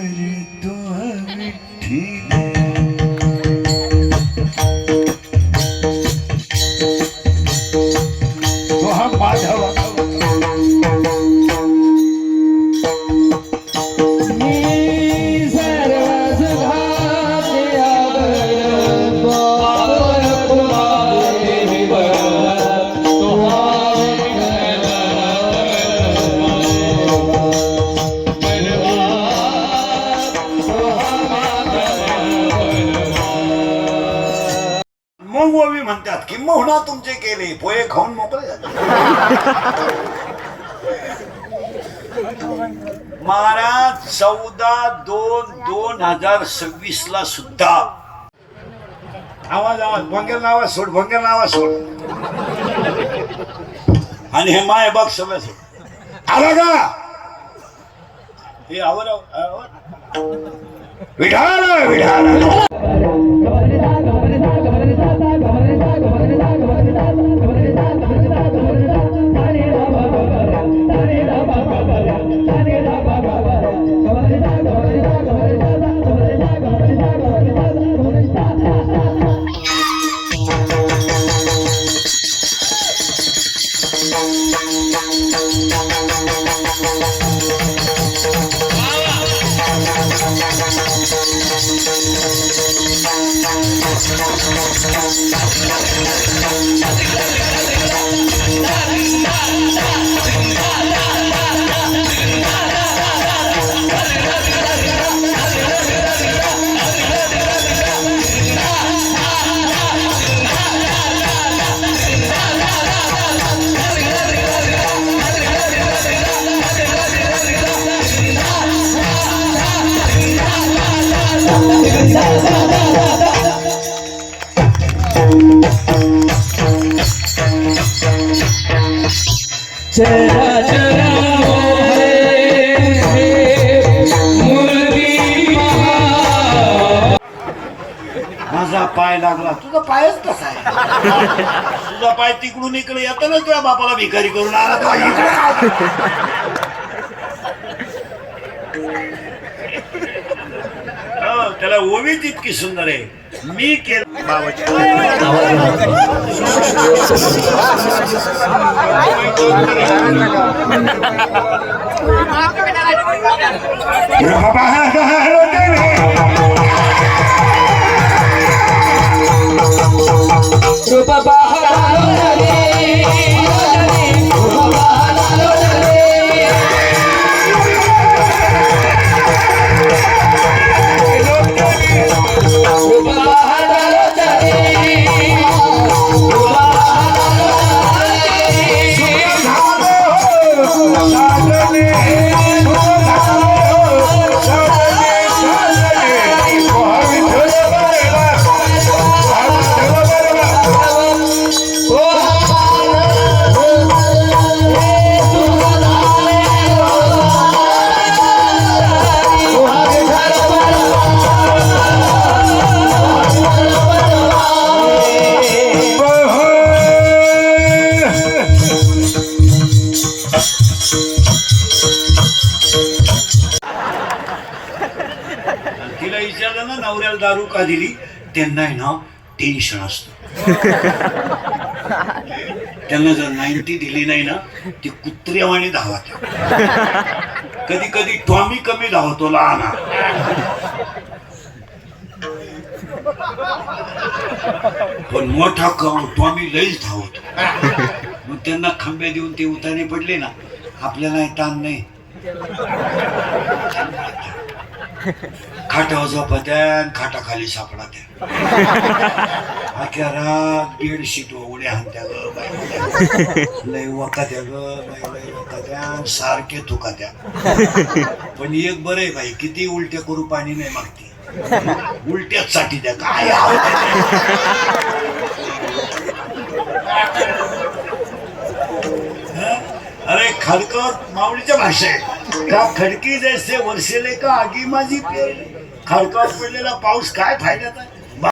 करतो विठ्ठल तो हा माधव मग म्हणतात की मोहना तुमचे केले पोहे खाऊन मोकळे झाले. महाराज 14/2/2026 ला सुद्धा आवाज भंगेल नावा सोड भंगेल नावा सोड आणि हे माय बघ सगळं सोड आला का हे आवर विठाल विठाल चरा चरा माझा पाय लागला तुझा पायच कसा आहे तुझा पाय तिकडून इकडे येतो ना तुझ्या बापाला भिकारी करून आला तो इकडे त्याला ओवी तितकी सुंदर आहे मी केलं तिला विचारलं ना नवऱ्याला दारू का दिली त्यांना आहे ना टेन्शन असतं त्यांना जर 90 दिली नाही ना ती कुत्र्यावाणी धावत कधी कधी टॉमी कमी धावतो लहान पण मोठा टॉमी लईच धावतो मग त्यांना खांबे देऊन ते उताने पडले ना आपल्याला ताण नाही खाटावर झोपत्या खाटाखाली सापडा त्या अख्या रात बेडशीट उड्या हाणत्या ग लय वकात्या ग लय वकात्या सारखे तुकात्या पण एक बरं आहे बाई किती उलट्या करू पाणी नाही मागते उलट्याच साठी द्या काय अरे खडकर माऊलीच्या भाषा आहे का खडकी जैसे वर्षेले का आगी माझी पेरली खडकावर पडलेला पाऊस काय फायद्याचा